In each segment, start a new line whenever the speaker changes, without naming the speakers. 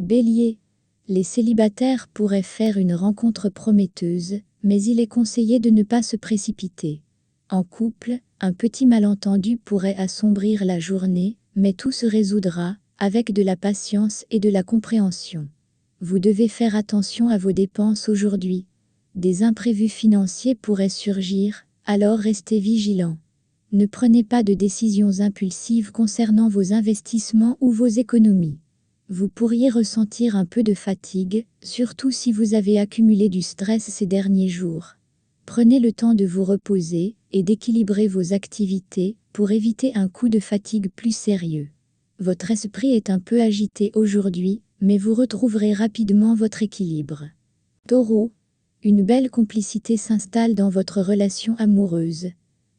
Bélier. Les célibataires pourraient faire une rencontre prometteuse, mais il est conseillé de ne pas se précipiter. En couple, un petit malentendu pourrait assombrir la journée, mais tout se résoudra, avec de la patience et de la compréhension. Vous devez faire attention à vos dépenses aujourd'hui. Des imprévus financiers pourraient surgir, alors restez vigilants. Ne prenez pas de décisions impulsives concernant vos investissements ou vos économies. Vous pourriez ressentir un peu de fatigue, surtout si vous avez accumulé du stress ces derniers jours. Prenez le temps de vous reposer et d'équilibrer vos activités pour éviter un coup de fatigue plus sérieux. Votre esprit est un peu agité aujourd'hui, mais vous retrouverez rapidement votre équilibre. Taureau. Une belle complicité s'installe dans votre relation amoureuse.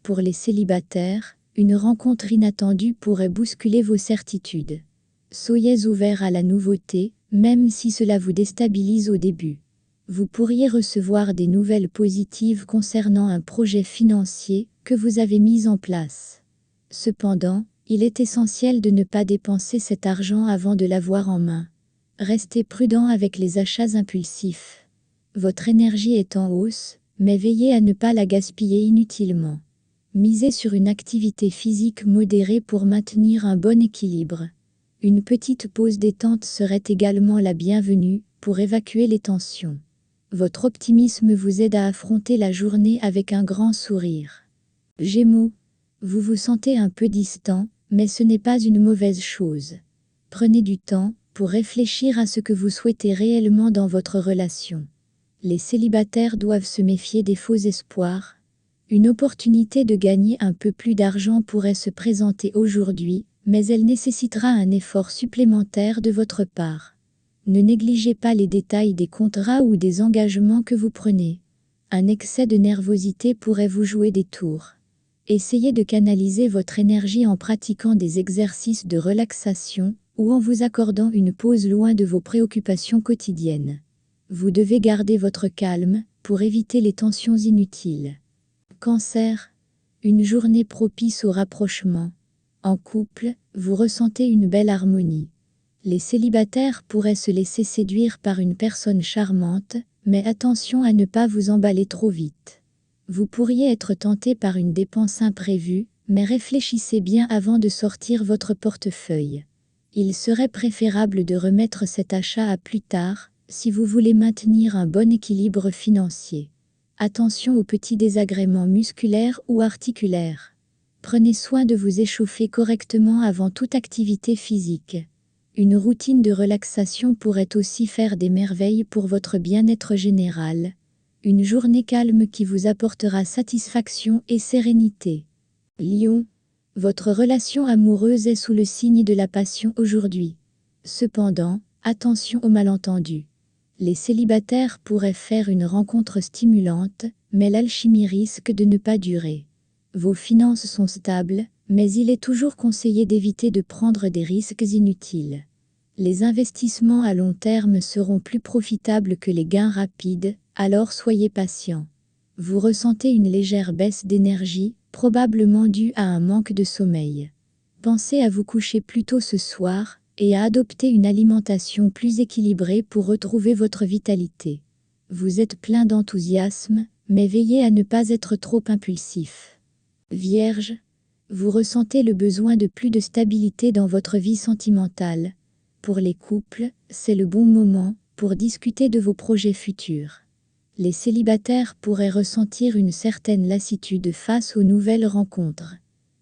Pour les célibataires, une rencontre inattendue pourrait bousculer vos certitudes. Soyez ouverts à la nouveauté, même si cela vous déstabilise au début. Vous pourriez recevoir des nouvelles positives concernant un projet financier que vous avez mis en place. Cependant, il est essentiel de ne pas dépenser cet argent avant de l'avoir en main. Restez prudent avec les achats impulsifs. Votre énergie est en hausse, mais veillez à ne pas la gaspiller inutilement. Misez sur une activité physique modérée pour maintenir un bon équilibre. Une petite pause détente serait également la bienvenue pour évacuer les tensions. Votre optimisme vous aide à affronter la journée avec un grand sourire. Gémeaux. Vous vous sentez un peu distant, mais ce n'est pas une mauvaise chose. Prenez du temps pour réfléchir à ce que vous souhaitez réellement dans votre relation. Les célibataires doivent se méfier des faux espoirs. Une opportunité de gagner un peu plus d'argent pourrait se présenter aujourd'hui, mais elle nécessitera un effort supplémentaire de votre part. Ne négligez pas les détails des contrats ou des engagements que vous prenez. Un excès de nervosité pourrait vous jouer des tours. Essayez de canaliser votre énergie en pratiquant des exercices de relaxation ou en vous accordant une pause loin de vos préoccupations quotidiennes. Vous devez garder votre calme pour éviter les tensions inutiles. Cancer. Une journée propice au rapprochement. En couple, vous ressentez une belle harmonie. Les célibataires pourraient se laisser séduire par une personne charmante, mais attention à ne pas vous emballer trop vite. Vous pourriez être tenté par une dépense imprévue, mais réfléchissez bien avant de sortir votre portefeuille. Il serait préférable de remettre cet achat à plus tard, si vous voulez maintenir un bon équilibre financier. Attention aux petits désagréments musculaires ou articulaires. Prenez soin de vous échauffer correctement avant toute activité physique. Une routine de relaxation pourrait aussi faire des merveilles pour votre bien-être général. Une journée calme qui vous apportera satisfaction et sérénité. Lion. Votre relation amoureuse est sous le signe de la passion aujourd'hui. Cependant, attention aux malentendus. Les célibataires pourraient faire une rencontre stimulante, mais l'alchimie risque de ne pas durer. Vos finances sont stables, mais il est toujours conseillé d'éviter de prendre des risques inutiles. Les investissements à long terme seront plus profitables que les gains rapides, alors soyez patient. Vous ressentez une légère baisse d'énergie, probablement due à un manque de sommeil. Pensez à vous coucher plus tôt ce soir et à adopter une alimentation plus équilibrée pour retrouver votre vitalité. Vous êtes plein d'enthousiasme, mais veillez à ne pas être trop impulsif. Vierge. Vous ressentez le besoin de plus de stabilité dans votre vie sentimentale. Pour les couples, c'est le bon moment pour discuter de vos projets futurs. Les célibataires pourraient ressentir une certaine lassitude face aux nouvelles rencontres.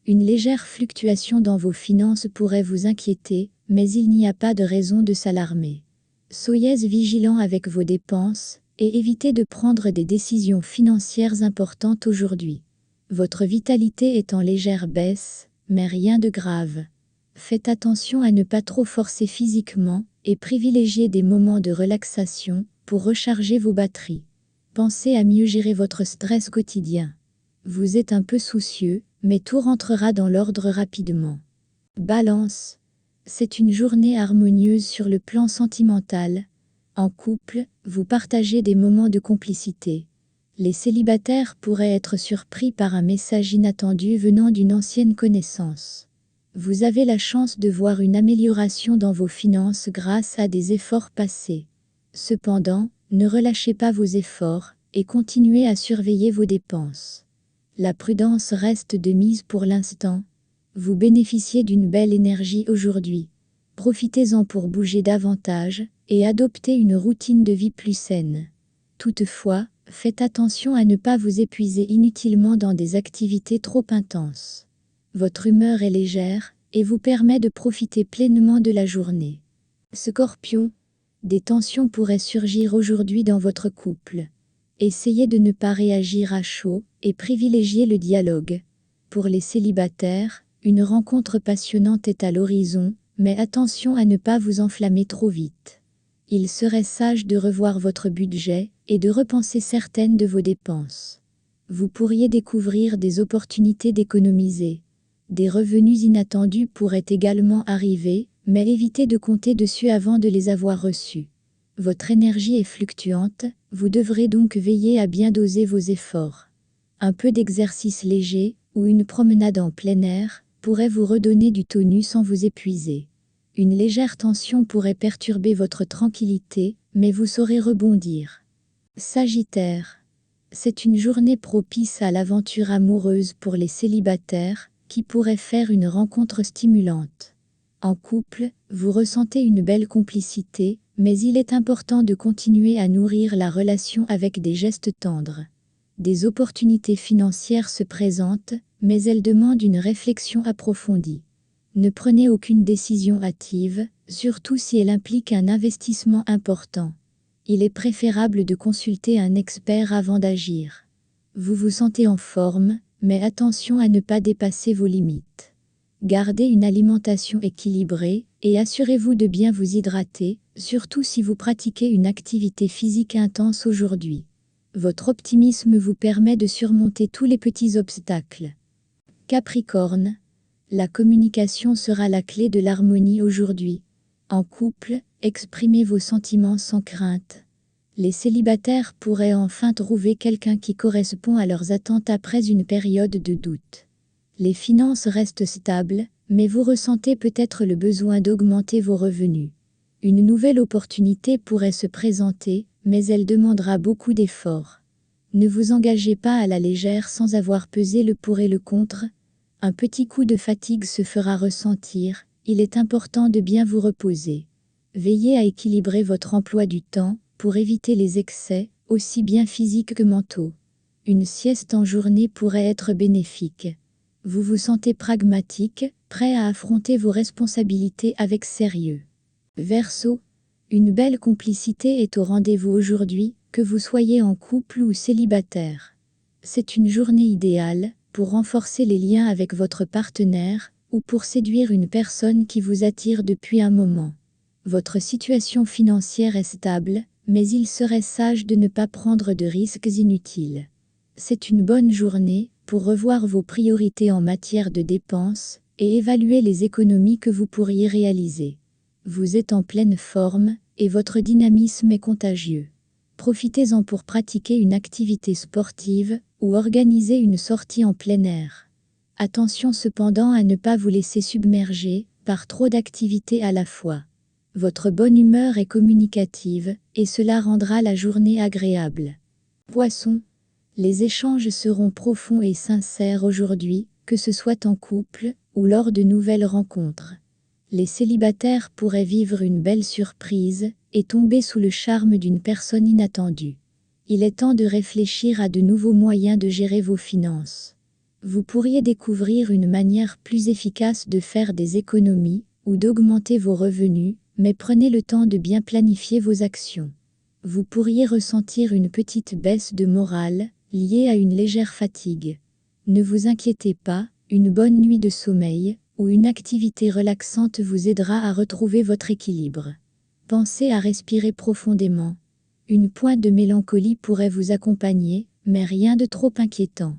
Une légère fluctuation dans vos finances pourrait vous inquiéter, mais il n'y a pas de raison de s'alarmer. Soyez vigilants avec vos dépenses et évitez de prendre des décisions financières importantes aujourd'hui. Votre vitalité est en légère baisse, mais rien de grave. Faites attention à ne pas trop forcer physiquement et privilégiez des moments de relaxation pour recharger vos batteries. Pensez à mieux gérer votre stress quotidien. Vous êtes un peu soucieux, mais tout rentrera dans l'ordre rapidement. Balance. C'est une journée harmonieuse sur le plan sentimental. En couple, vous partagez des moments de complicité. Les célibataires pourraient être surpris par un message inattendu venant d'une ancienne connaissance. Vous avez la chance de voir une amélioration dans vos finances grâce à des efforts passés. Cependant, ne relâchez pas vos efforts et continuez à surveiller vos dépenses. La prudence reste de mise pour l'instant. Vous bénéficiez d'une belle énergie aujourd'hui. Profitez-en pour bouger davantage et adopter une routine de vie plus saine. Toutefois, faites attention à ne pas vous épuiser inutilement dans des activités trop intenses. Votre humeur est légère et vous permet de profiter pleinement de la journée. Scorpion, des tensions pourraient surgir aujourd'hui dans votre couple. Essayez de ne pas réagir à chaud et privilégiez le dialogue. Pour les célibataires, une rencontre passionnante est à l'horizon, mais attention à ne pas vous enflammer trop vite. Il serait sage de revoir votre budget et de repenser certaines de vos dépenses. Vous pourriez découvrir des opportunités d'économiser. Des revenus inattendus pourraient également arriver, mais évitez de compter dessus avant de les avoir reçus. Votre énergie est fluctuante, vous devrez donc veiller à bien doser vos efforts. Un peu d'exercice léger, ou une promenade en plein air, pourrait vous redonner du tonus sans vous épuiser. Une légère tension pourrait perturber votre tranquillité, mais vous saurez rebondir. Sagittaire. C'est une journée propice à l'aventure amoureuse pour les célibataires, qui pourraient faire une rencontre stimulante. En couple, vous ressentez une belle complicité, mais il est important de continuer à nourrir la relation avec des gestes tendres. Des opportunités financières se présentent, mais elles demandent une réflexion approfondie. Ne prenez aucune décision hâtive, surtout si elle implique un investissement important. Il est préférable de consulter un expert avant d'agir. Vous vous sentez en forme, mais attention à ne pas dépasser vos limites. Gardez une alimentation équilibrée et assurez-vous de bien vous hydrater, surtout si vous pratiquez une activité physique intense aujourd'hui. Votre optimisme vous permet de surmonter tous les petits obstacles. Capricorne. La communication sera la clé de l'harmonie aujourd'hui. En couple, exprimez vos sentiments sans crainte. Les célibataires pourraient enfin trouver quelqu'un qui correspond à leurs attentes après une période de doute. Les finances restent stables, mais vous ressentez peut-être le besoin d'augmenter vos revenus. Une nouvelle opportunité pourrait se présenter, mais elle demandera beaucoup d'efforts. Ne vous engagez pas à la légère sans avoir pesé le pour et le contre. Un petit coup de fatigue se fera ressentir, il est important de bien vous reposer. Veillez à équilibrer votre emploi du temps, pour éviter les excès, aussi bien physiques que mentaux. Une sieste en journée pourrait être bénéfique. Vous vous sentez pragmatique, prêt à affronter vos responsabilités avec sérieux. Verseau, une belle complicité est au rendez-vous aujourd'hui, que vous soyez en couple ou célibataire. C'est une journée idéale pour renforcer les liens avec votre partenaire ou pour séduire une personne qui vous attire depuis un moment. Votre situation financière est stable, mais il serait sage de ne pas prendre de risques inutiles. C'est une bonne journée pour revoir vos priorités en matière de dépenses et évaluer les économies que vous pourriez réaliser. Vous êtes en pleine forme et votre dynamisme est contagieux. Profitez-en pour pratiquer une activité sportive ou organiser une sortie en plein air. Attention cependant à ne pas vous laisser submerger par trop d'activités à la fois. Votre bonne humeur est communicative et cela rendra la journée agréable. Poisson, les échanges seront profonds et sincères aujourd'hui, que ce soit en couple ou lors de nouvelles rencontres. Les célibataires pourraient vivre une belle surprise et tomber sous le charme d'une personne inattendue. Il est temps de réfléchir à de nouveaux moyens de gérer vos finances. Vous pourriez découvrir une manière plus efficace de faire des économies ou d'augmenter vos revenus, mais prenez le temps de bien planifier vos actions. Vous pourriez ressentir une petite baisse de morale, liée à une légère fatigue. Ne vous inquiétez pas, une bonne nuit de sommeil, ou une activité relaxante vous aidera à retrouver votre équilibre. Pensez à respirer profondément. Une pointe de mélancolie pourrait vous accompagner, mais rien de trop inquiétant.